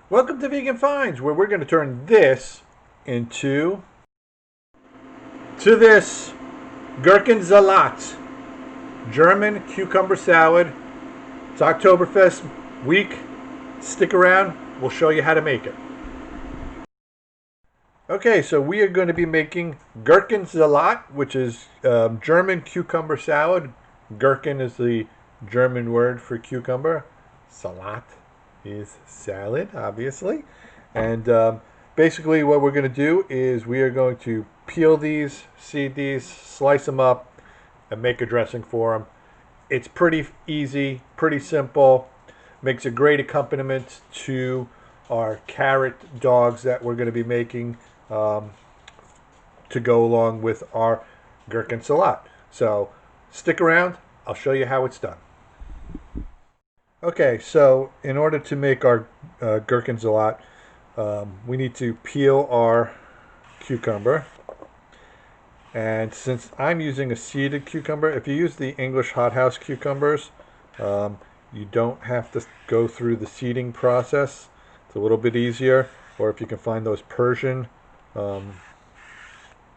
Welcome to Vegan Finds, where we're going to turn this into this Gurken Salat, German cucumber salad. It's Oktoberfest week. Stick around. We'll show you how to make it. Okay, so we are going to be making Gurken Salat, which is German cucumber salad. Gurken is the German word for cucumber. Salat is salad, obviously. And basically what we're going to do is we are going to peel these, seed these, slice them up, and make a dressing for them. It's pretty easy, pretty simple. Makes a great accompaniment to our carrot dogs that we're going to be making to go along with our Gurken Salat. So stick around. I'll show you how it's done. Okay, so in order to make our Gurken Salat, we need to peel our cucumber. And since I'm using a seeded cucumber, if you use the English hothouse cucumbers, you don't have to go through the seeding process. It's a little bit easier. Or if you can find those Persian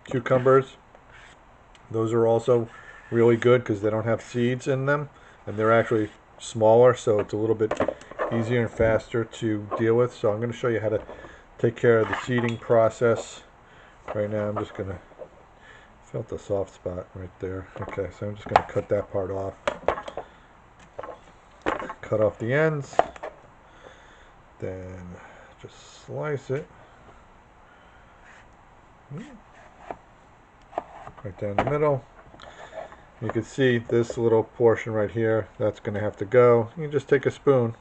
cucumbers, those are also really good because they don't have seeds in them, and they're actually smaller, so it's a little bit easier and faster to deal with. So I'm going to show you how to take care of the seeding process. Right now I'm just going to felt the soft spot right there. Okay, so I'm just going to cut that part off. Cut off the ends, then just slice it right down the middle. You can see this little portion right here, that's going to have to go. You can just take a spoon,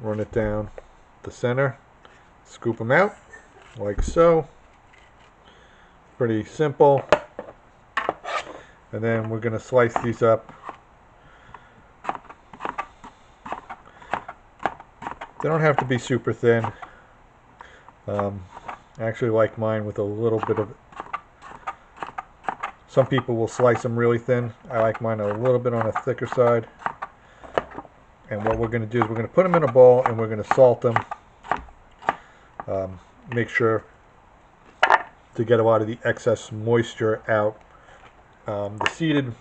run it down the center, scoop them out like so. Pretty simple. And then we're going to slice these up. They don't have to be super thin. I actually like mine with a little bit of... Some people will slice them really thin. I like mine a little bit on a thicker side. And what we're going to do is we're going to put them in a bowl and we're going to salt them. Make sure to get a lot of the excess moisture out. The seeded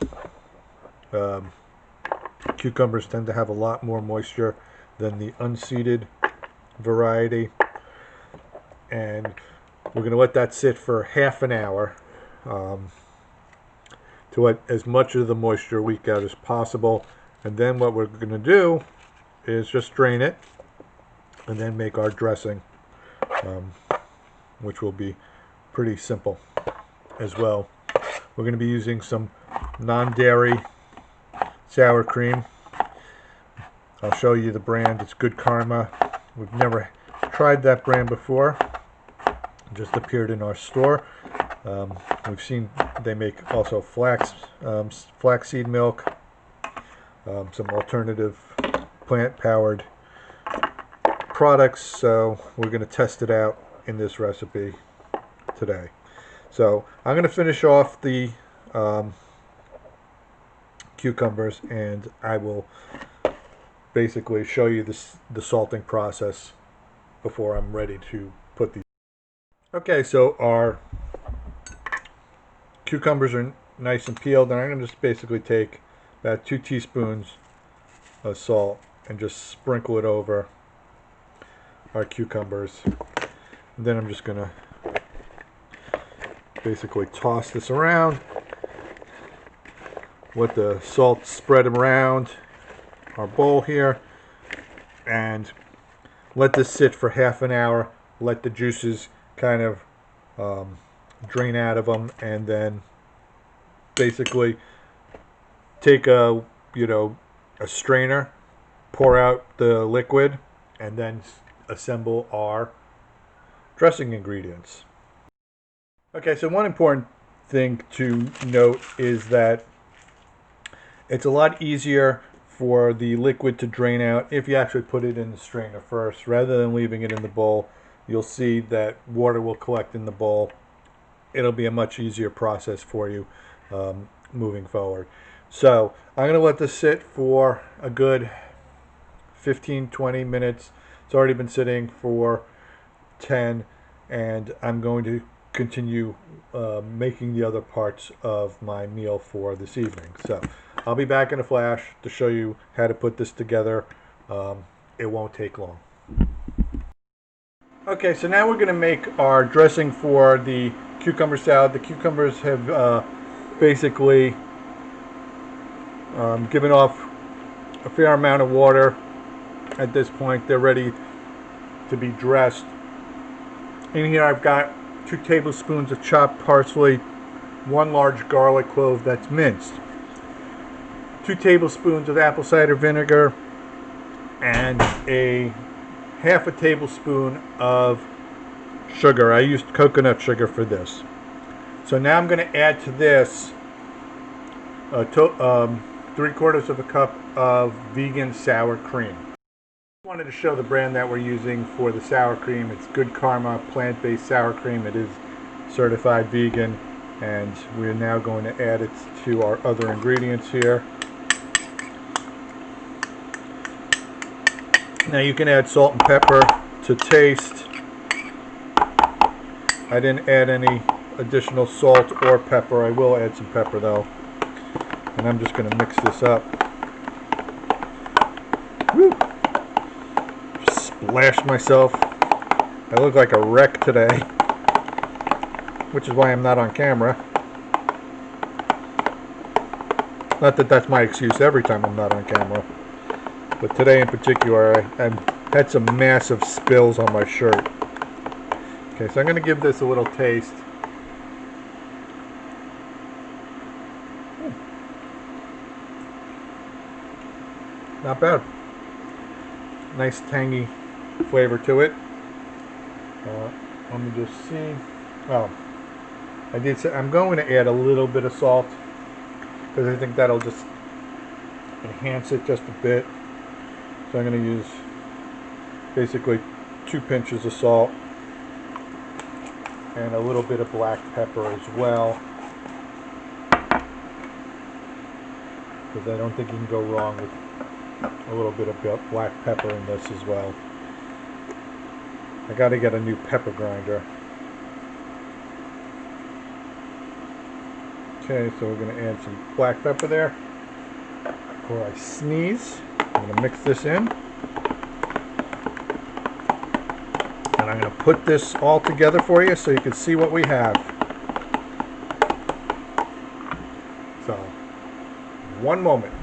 cucumbers tend to have a lot more moisture than the unseeded variety. And we're going to let that sit for half an hour to let as much of the moisture leak out as possible. And then what we're going to do is just drain it and then make our dressing, which will be pretty simple as well. We're going to be using some non-dairy sour cream. I'll show you the brand. It's Good Karma. We've never tried that brand before. It just appeared in our store. We've seen they make also flaxseed milk, some alternative plant-powered products. So we're going to test it out in this recipe today. So I'm going to finish off the cucumbers, and I will basically show you the salting process before I'm ready to put these. Okay, so our cucumbers are nice and peeled, and I'm going to just basically take about 2 teaspoons of salt and just sprinkle it over our cucumbers. And then I'm just going to basically toss this around, let the salt spread around our bowl here, and let this sit for half an hour. Let the juices kind of drain out of them, and then basically take a strainer, pour out the liquid, and then assemble our dressing ingredients. Okay, so one important thing to note is that it's a lot easier for the liquid to drain out if you actually put it in the strainer first rather than leaving it in the bowl. You'll see that water will collect in the bowl. It'll be a much easier process for you moving forward. So I'm going to let this sit for a good 15-20 minutes It's already been sitting for 10, and I'm going to continue making the other parts of my meal for this evening. So I'll be back in a flash to show you how to put this together. It won't take long. Okay, so now we're going to make our dressing for the cucumber salad. The cucumbers have basically given off a fair amount of water at this point. They're ready to be dressed. In here I've got 2 tablespoons of chopped parsley, 1 large garlic clove that's minced, 2 tablespoons of apple cider vinegar, and half a tablespoon of sugar. I used coconut sugar for this. So now I'm going to add to this 3/4 of a cup of vegan sour cream. I wanted to show the brand that we're using for the sour cream. It's Good Karma plant-based sour cream. It is certified vegan, and we're now going to add it to our other ingredients here. Now you can add salt and pepper to taste. I didn't add any additional salt or pepper. I will add some pepper though. And I'm just going to mix this up. Woo! Splashed myself. I look like a wreck today, which is why I'm not on camera. Not that that's my excuse every time I'm not on camera, but today in particular I had some massive spills on my shirt. Okay, so I'm going to give this a little taste. Not bad. Nice tangy flavor to it. Let me just see. Oh, I did say I'm going to add a little bit of salt because I think that'll just enhance it just a bit. So I'm going to use basically 2 pinches of salt and a little bit of black pepper as well, because I don't think you can go wrong with a little bit of black pepper in this as well. I got to get a new pepper grinder. Okay, so we're going to add some black pepper there before I sneeze. I'm going to mix this in. And I'm going to put this all together for you so you can see what we have. So, one moment.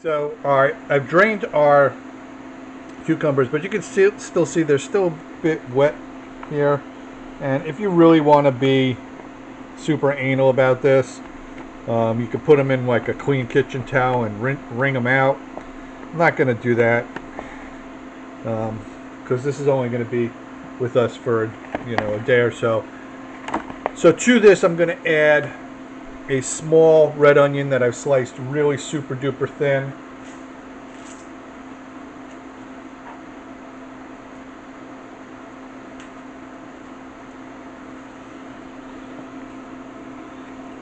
So, alright, I've drained our cucumbers, but you can still see they're still a bit wet here. And if you really want to be super anal about this, you could put them in like a clean kitchen towel and wring them out. I'm not going to do that because this is only going to be with us for a day or so. So to this I'm going to add a small red onion that I've sliced really super duper thin.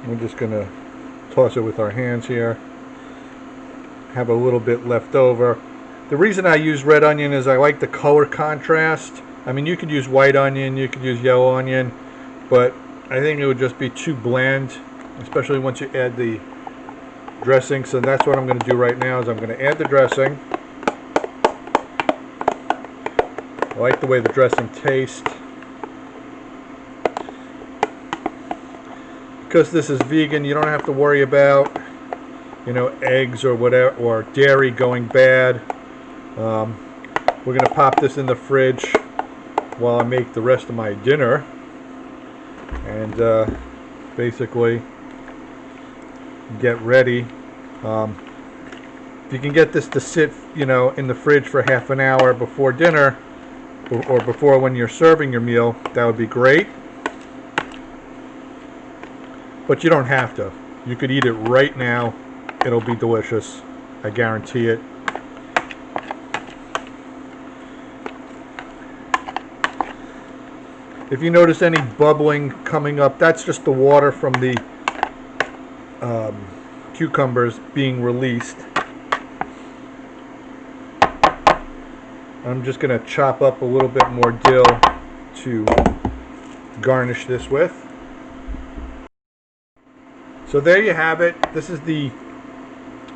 We're just going to toss it with our hands here. Have a little bit left over. The reason I use red onion is I like the color contrast. I mean, you could use white onion, you could use yellow onion, but I think it would just be too bland, especially once you add the dressing. So that's what I'm going to do right now, is I'm going to add the dressing. I like the way the dressing tastes. Because this is vegan, you don't have to worry about eggs or whatever, or dairy going bad. We're going to pop this in the fridge while I make the rest of my dinner, and basically get ready. If you can get this to sit in the fridge for half an hour before dinner, or before when you're serving your meal, that would be great. But you don't have to. You could eat it right now. It'll be delicious. I guarantee it. If you notice any bubbling coming up, that's just the water from the cucumbers being released. I'm just going to chop up a little bit more dill to garnish this with. So there you have it. This is the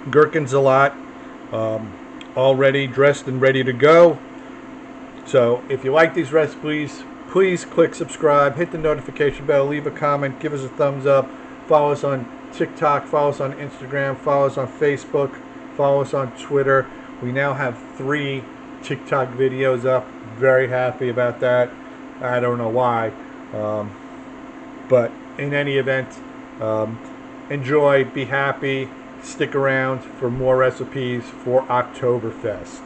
Gurken Salat, all ready, dressed and ready to go. So if you like these recipes, please click subscribe, hit the notification bell, leave a comment, give us a thumbs up, follow us on TikTok, follow us on Instagram, follow us on Facebook, follow us on Twitter. We now have 3 TikTok videos up. Very happy about that. I don't know why. But in any event, enjoy, be happy, stick around for more recipes for Oktoberfest.